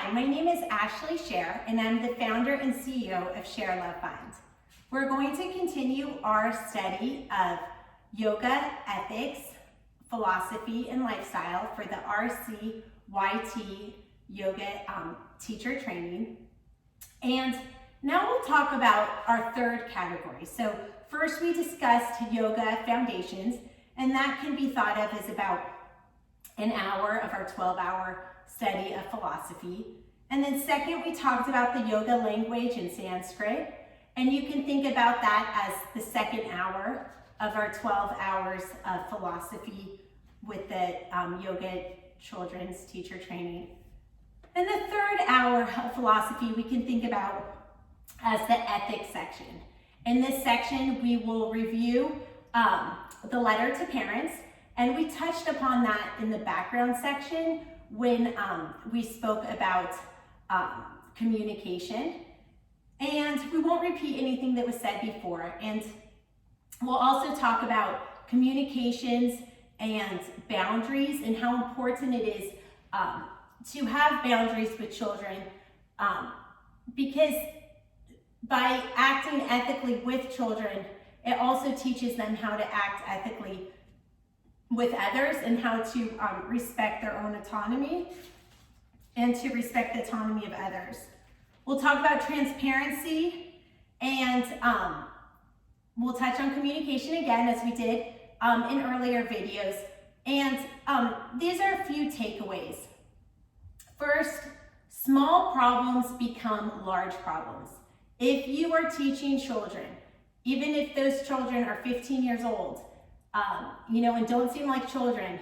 Hi, my name is Ashley Share, and I'm the founder and CEO of ShareLove.Fund. We're going to continue our study of yoga, ethics, philosophy, and lifestyle for the RCYT yoga teacher training. And now we'll talk about our third category. So first we discussed yoga foundations, and that can be thought of as about an hour of our 12-hour study of philosophy. And then second, we talked about the yoga language in Sanskrit. And you can think about that as the second hour of our 12 hours of philosophy with the yoga children's teacher training. And the third hour of philosophy we can think about as the ethics section. In this section, we will review the letter to parents, and we touched upon that in the background section when we spoke about communication. And we won't repeat anything that was said before. And we'll also talk about communications and boundaries and how important it is to have boundaries with children, because by acting ethically with children, it also teaches them how to act ethically with others and how to respect their own autonomy and to respect the autonomy of others. We'll talk about transparency, and we'll touch on communication again as we did in earlier videos. And these are a few takeaways. First, small problems become large problems. If you are teaching children, even if those children are 15 years old, and don't seem like children,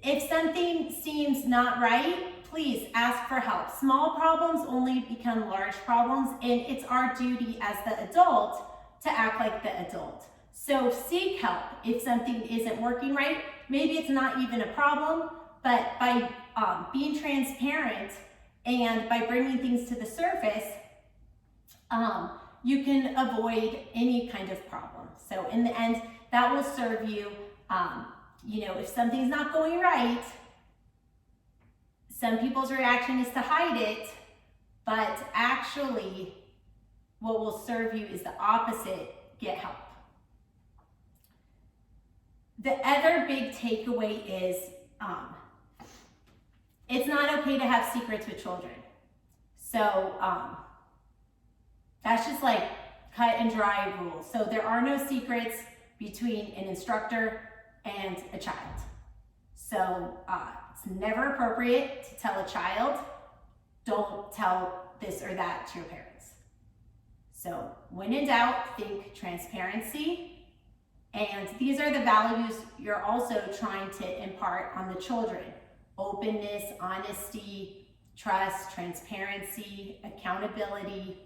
if something seems not right, please ask for help. Small problems only become large problems, and it's our duty as the adult to act like the adult. So seek help if something isn't working right. Maybe it's not even a problem, but by being transparent and by bringing things to the surface, you can avoid any kind of problem. So in the end, that will serve you, if something's not going right. Some people's reaction is to hide it, but actually what will serve you is the opposite: get help. The other big takeaway is it's not okay to have secrets with children. So that's just like cut and dry rules. So there are no secrets between an instructor and a child. So it's never appropriate to tell a child, don't tell this or that to your parents. So when in doubt, think transparency. And these are the values you're also trying to impart on the children: openness, honesty, trust, transparency, accountability,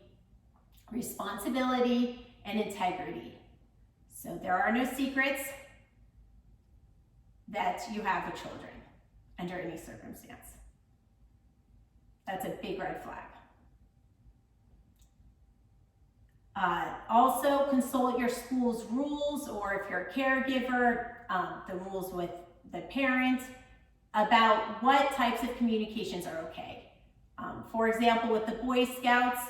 responsibility, and integrity. So there are no secrets that you have with children under any circumstance. That's a big red flag. Also consult your school's rules, or if you're a caregiver, the rules with the parent about what types of communications are okay. For example, with the Boy Scouts,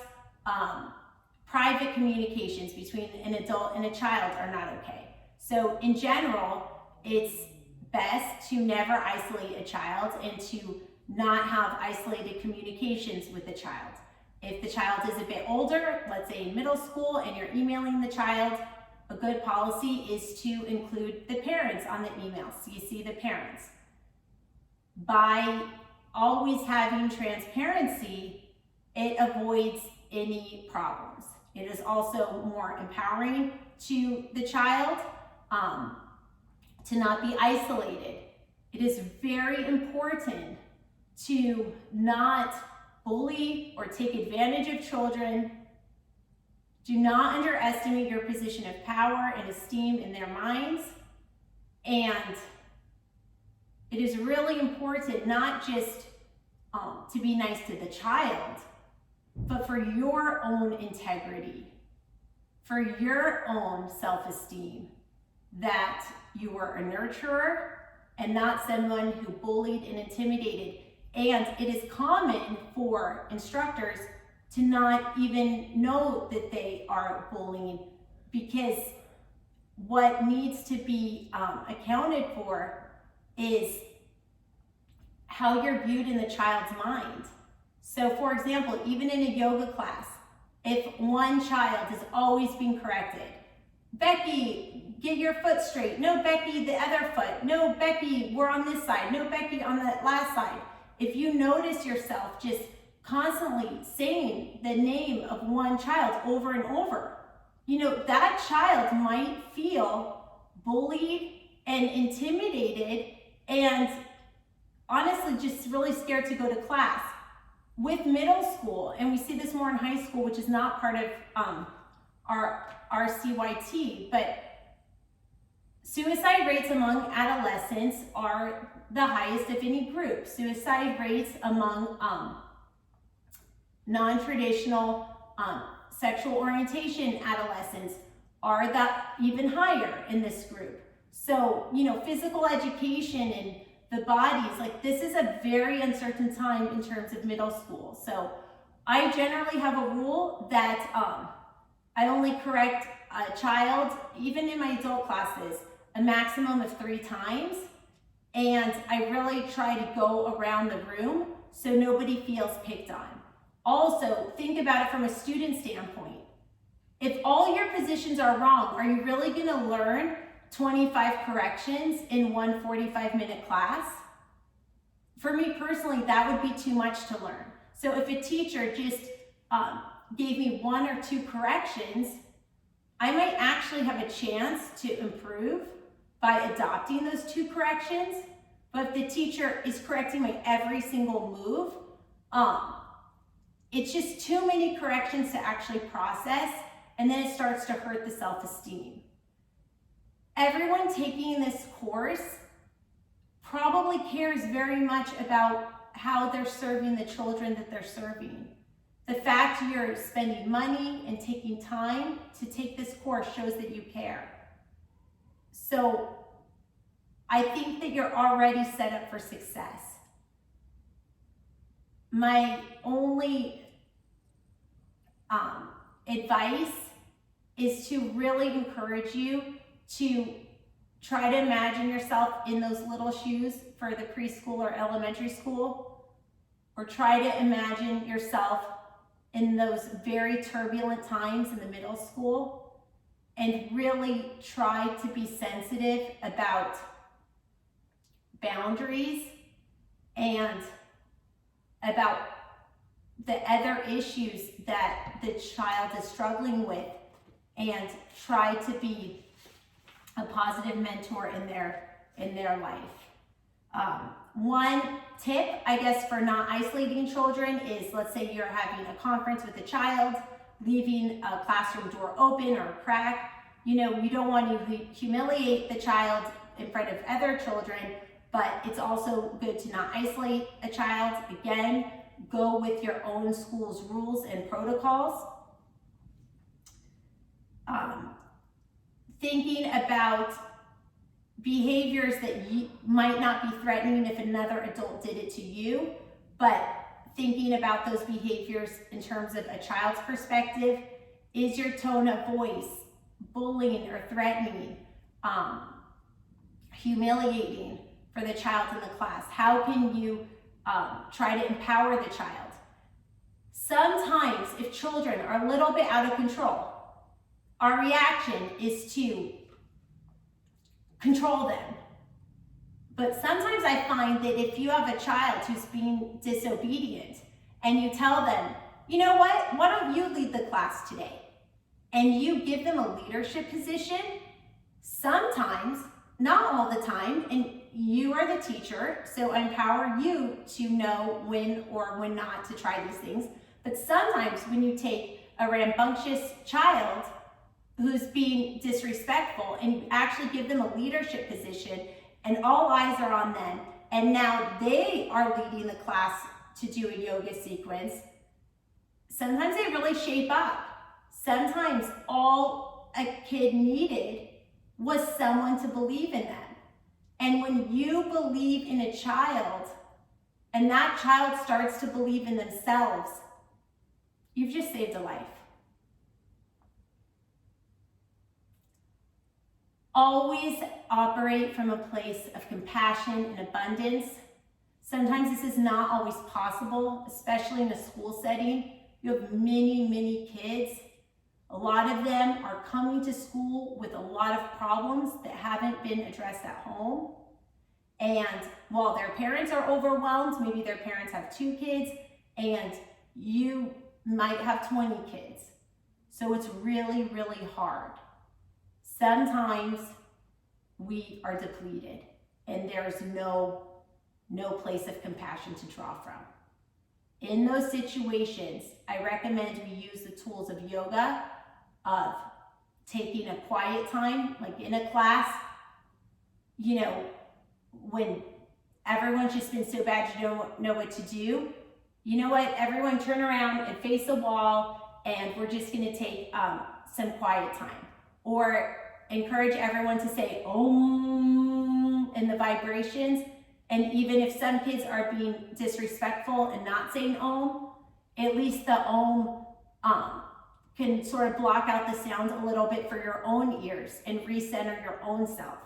private communications between an adult and a child are not okay. So in general, it's best to never isolate a child and to not have isolated communications with the child. If the child is a bit older, let's say in middle school, and you're emailing the child, a good policy is to include the parents on the email, CC the parents. By always having transparency, it avoids any problems. It is also more empowering to the child to not be isolated. It is very important to not bully or take advantage of children. Do not underestimate your position of power and esteem in their minds. And it is really important not just to be nice to the child, but for your own integrity, for your own self-esteem, that you were a nurturer and not someone who bullied and intimidated And it is common for instructors to not even know that they are bullying, because what needs to be accounted for is how you're viewed in the child's mind. So for example, even in a yoga class, if one child is always being corrected, Becky, get your foot straight. No, Becky, the other foot. No, Becky, we're on this side. No, Becky, on the last side. If you notice yourself just constantly saying the name of one child over and over, you know, that child might feel bullied and intimidated and honestly just really scared to go to class. With middle school, and we see this more in high school, which is not part of our RCYT, but suicide rates among adolescents are the highest of any group. Suicide rates among non-traditional sexual orientation adolescents are even higher in this group. So, you know, physical education and the bodies, like this is a very uncertain time in terms of middle school. So I generally have a rule that I only correct a child, even in my adult classes, a maximum of 3 times. And I really try to go around the room so nobody feels picked on. Also, think about it from a student standpoint. If all your positions are wrong, are you really gonna learn 25 corrections in one 45-minute class? For me personally, that would be too much to learn. So if a teacher just gave me 1 or 2 corrections, I might actually have a chance to improve by adopting those 2 corrections. But if the teacher is correcting my every single move, it's just too many corrections to actually process, and then it starts to hurt the self-esteem. Everyone taking this course probably cares very much about how they're serving the children that they're serving. The fact you're spending money and taking time to take this course shows that you care. So I think that you're already set up for success. My only advice is to really encourage you to try to imagine yourself in those little shoes for the preschool or elementary school, or try to imagine yourself in those very turbulent times in the middle school, and really try to be sensitive about boundaries and about the other issues that the child is struggling with, and try to be a positive mentor in their life. One tip, I guess, for not isolating children is, let's say you're having a conference with a child, leaving a classroom door open or a crack. You know, you don't want to humiliate the child in front of other children, but it's also good to not isolate a child. Again, go with your own school's rules and protocols. Thinking about behaviors that might not be threatening if another adult did it to you, but thinking about those behaviors in terms of a child's perspective. Is your tone of voice bullying or threatening, humiliating for the child in the class? How can you try to empower the child? Sometimes if children are a little bit out of control, our reaction is to control them. But sometimes I find that if you have a child who's being disobedient and you tell them, you know what, why don't you lead the class today? And you give them a leadership position, sometimes, not all the time, and you are the teacher, so I empower you to know when or when not to try these things. But sometimes when you take a rambunctious child who's being disrespectful and you actually give them a leadership position and all eyes are on them, and now they are leading the class to do a yoga sequence, sometimes they really shape up. Sometimes all a kid needed was someone to believe in them. And when you believe in a child, and that child starts to believe in themselves, you've just saved a life. Always operate from a place of compassion and abundance. Sometimes this is not always possible, especially in a school setting. You have many, many kids. A lot of them are coming to school with a lot of problems that haven't been addressed at home. And while their parents are overwhelmed, maybe their parents have 2 kids and you might have 20 kids. So it's really, really hard. Sometimes we are depleted and there's no place of compassion to draw from. In those situations, I recommend we use the tools of yoga, of taking a quiet time, like in a class, when everyone's just been so bad you don't know what to do. You know what? Everyone turn around and face the wall, and we're just going to take some quiet time. Or encourage everyone to say Om in the vibrations. And even if some kids are being disrespectful and not saying Om, at least the Om can sort of block out the sound a little bit for your own ears and recenter your own self.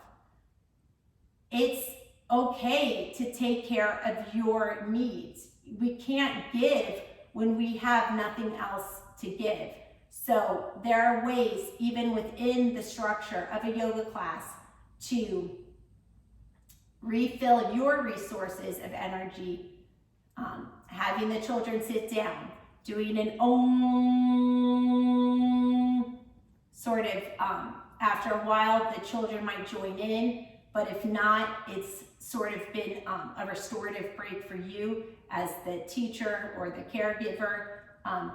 It's okay to take care of your needs. We can't give when we have nothing else to give. So there are ways, even within the structure of a yoga class, to refill your resources of energy. Having the children sit down, doing an Om sort of, after a while the children might join in, but if not, it's sort of been a restorative break for you as the teacher or the caregiver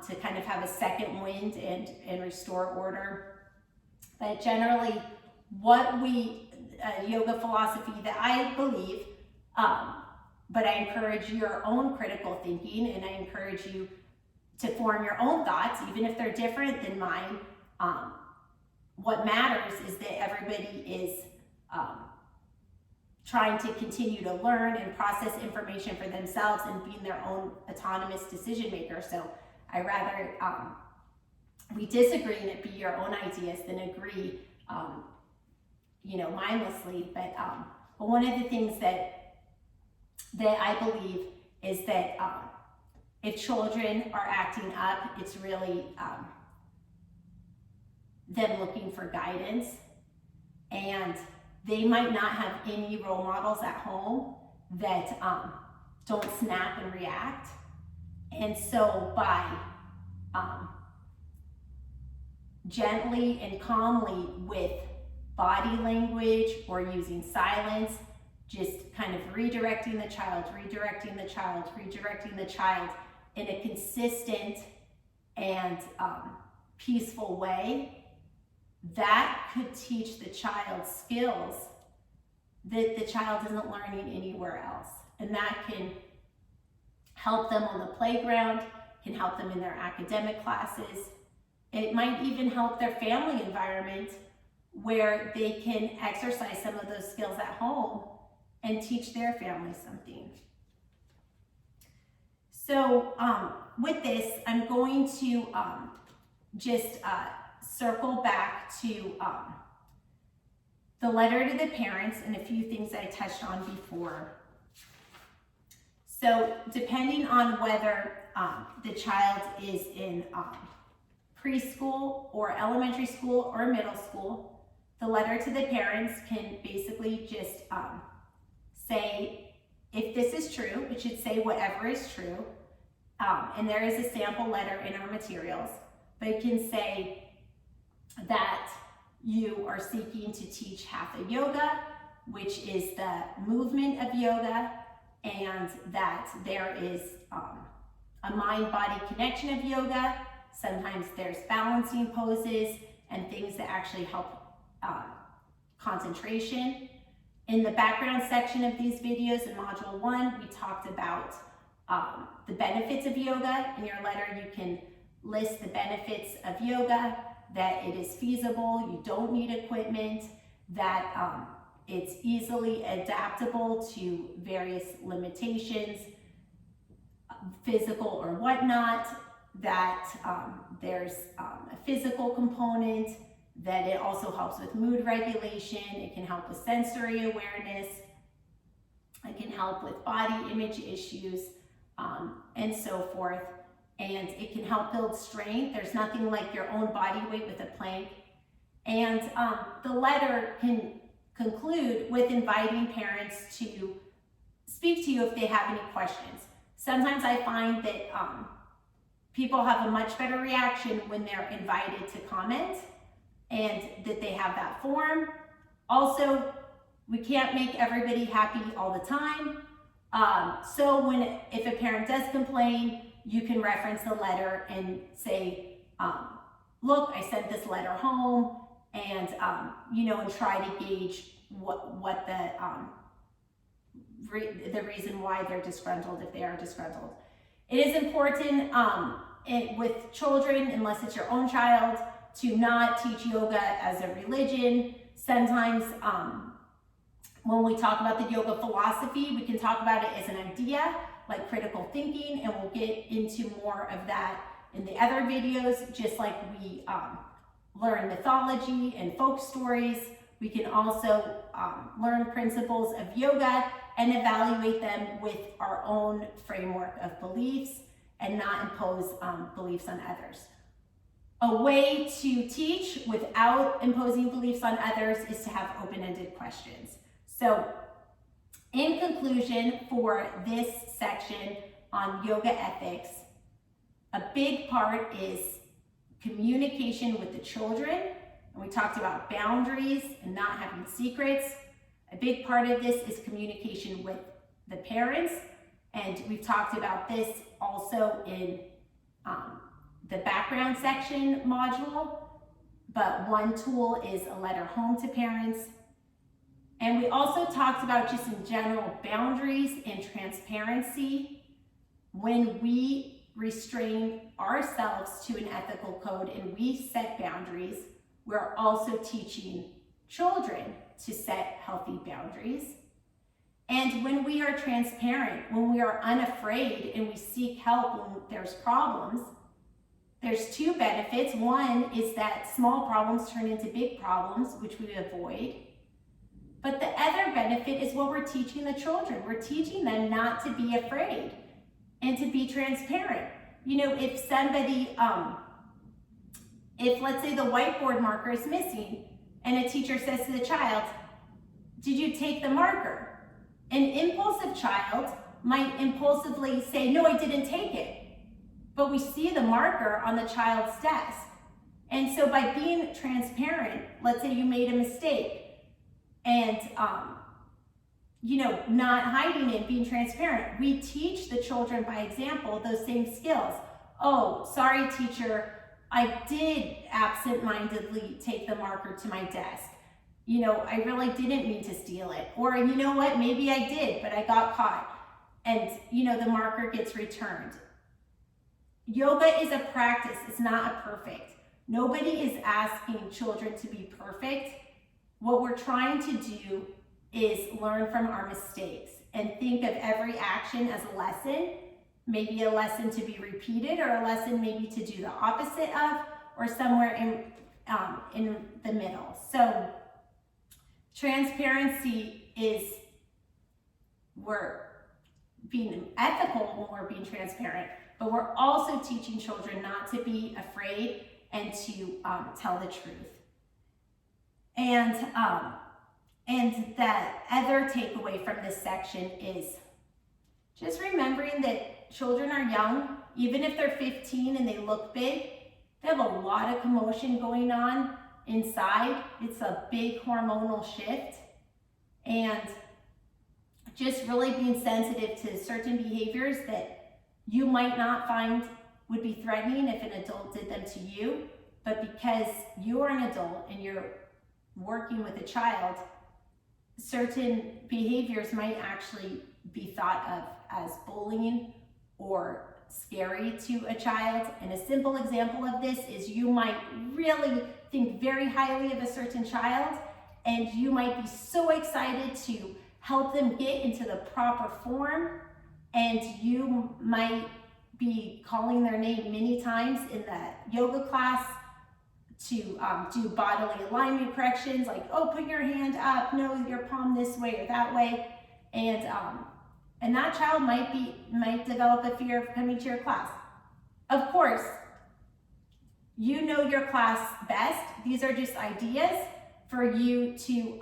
to kind of have a second wind and restore order. But generally, yoga philosophy that I believe, but I encourage your own critical thinking, and I encourage you to form your own thoughts, even if they're different than mine. What matters is that everybody is trying to continue to learn and process information for themselves and being their own autonomous decision maker. So I rather we disagree and it be your own ideas than agree mindlessly. But one of the things that I believe is that if children are acting up, it's really them looking for guidance, and they might not have any role models at home that don't snap and react. And so by gently and calmly with body language or using silence, just kind of redirecting the child in a consistent and peaceful way, that could teach the child skills that the child isn't learning anywhere else. And that can help them on the playground, can help them in their academic classes. It might even help their family environment where they can exercise some of those skills at home and teach their family something. So with this, I'm going to just circle back to the letter to the parents and a few things I touched on before. So depending on whether the child is in preschool or elementary school or middle school, the letter to the parents can basically just say, if this is true, it should say whatever is true. And there is a sample letter in our materials, but it can say that you are seeking to teach Hatha Yoga, which is the movement of yoga, and that there is a mind-body connection of yoga. Sometimes there's balancing poses and things that actually help concentration. In the background section of these videos in Module 1, we talked about the benefits of yoga. In your letter, you can list the benefits of yoga, that it is feasible, you don't need equipment, that it's easily adaptable to various limitations, physical or whatnot, that there's a physical component, that it also helps with mood regulation, it can help with sensory awareness, it can help with body image issues, and so forth. And it can help build strength. There's nothing like your own body weight with a plank. And the letter can conclude with inviting parents to speak to you if they have any questions. Sometimes I find that people have a much better reaction when they're invited to comment and that they have that form. Also, we can't make everybody happy all the time. So if a parent does complain, you can reference the letter and say, look, I sent this letter home, and and try to gauge what the reason why they're disgruntled, if they are disgruntled. It is important with children, unless it's your own child, to not teach yoga as a religion. Sometimes when we talk about the yoga philosophy, we can talk about it as an idea, like critical thinking, and we'll get into more of that in the other videos. Just like we learn mythology and folk stories, we can also learn principles of yoga and evaluate them with our own framework of beliefs and not impose beliefs on others. A way to teach without imposing beliefs on others is to have open-ended questions. So in conclusion, for this section on yoga ethics, a big part is communication with the children. And we talked about boundaries and not having secrets. A big part of this is communication with the parents. And we've talked about this also in the background section module. But one tool is a letter home to parents. And we also talked about, just in general, boundaries and transparency. When we restrain ourselves to an ethical code and we set boundaries, we're also teaching children to set healthy boundaries. And when we are transparent, when we are unafraid and we seek help when there's problems, there's two benefits. One is that small problems turn into big problems, which we avoid. But the other benefit is what we're teaching the children. We're teaching them not to be afraid and to be transparent. If somebody, if let's say the whiteboard marker is missing and a teacher says to the child, did you take the marker? An impulsive child might impulsively say, no, I didn't take it. But we see the marker on the child's desk. And so by being transparent, let's say you made a mistake, and not hiding it, being transparent, we teach the children by example those same skills. Oh, sorry teacher, I did absent-mindedly take the marker to my desk. I really didn't mean to steal it. Or you know what, maybe I did, but I got caught. And the marker gets returned. Yoga is a practice, it's not a perfect. Nobody is asking children to be perfect. What we're trying to do is learn from our mistakes and think of every action as a lesson, maybe a lesson to be repeated, or a lesson maybe to do the opposite of, or somewhere in the middle. So transparency is, we're being ethical when we're being transparent, but we're also teaching children not to be afraid and to tell the truth. And the other takeaway from this section is just remembering that children are young. Even if they're 15 and they look big, they have a lot of commotion going on inside. It's a big hormonal shift. And just really being sensitive to certain behaviors that you might not find would be threatening if an adult did them to you, but because you're an adult and you're working with a child, certain behaviors might actually be thought of as bullying or scary to a child. And a simple example of this is you might really think very highly of a certain child, and you might be so excited to help them get into the proper form, and you might be calling their name many times in the yoga class to do bodily alignment corrections, like, oh, put your hand up, no, your palm this way or that way, and that child might develop a fear of coming to your class. Of course, you know your class best. These are just ideas for you to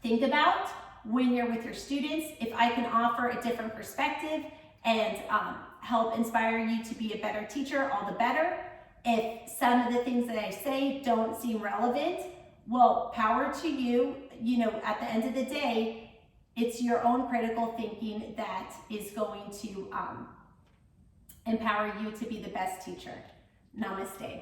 think about when you're with your students. If I can offer a different perspective and help inspire you to be a better teacher, all the better. If some of the things that I say don't seem relevant, well, power to you. You know, at the end of the day, it's your own critical thinking that is going to empower you to be the best teacher. Namaste.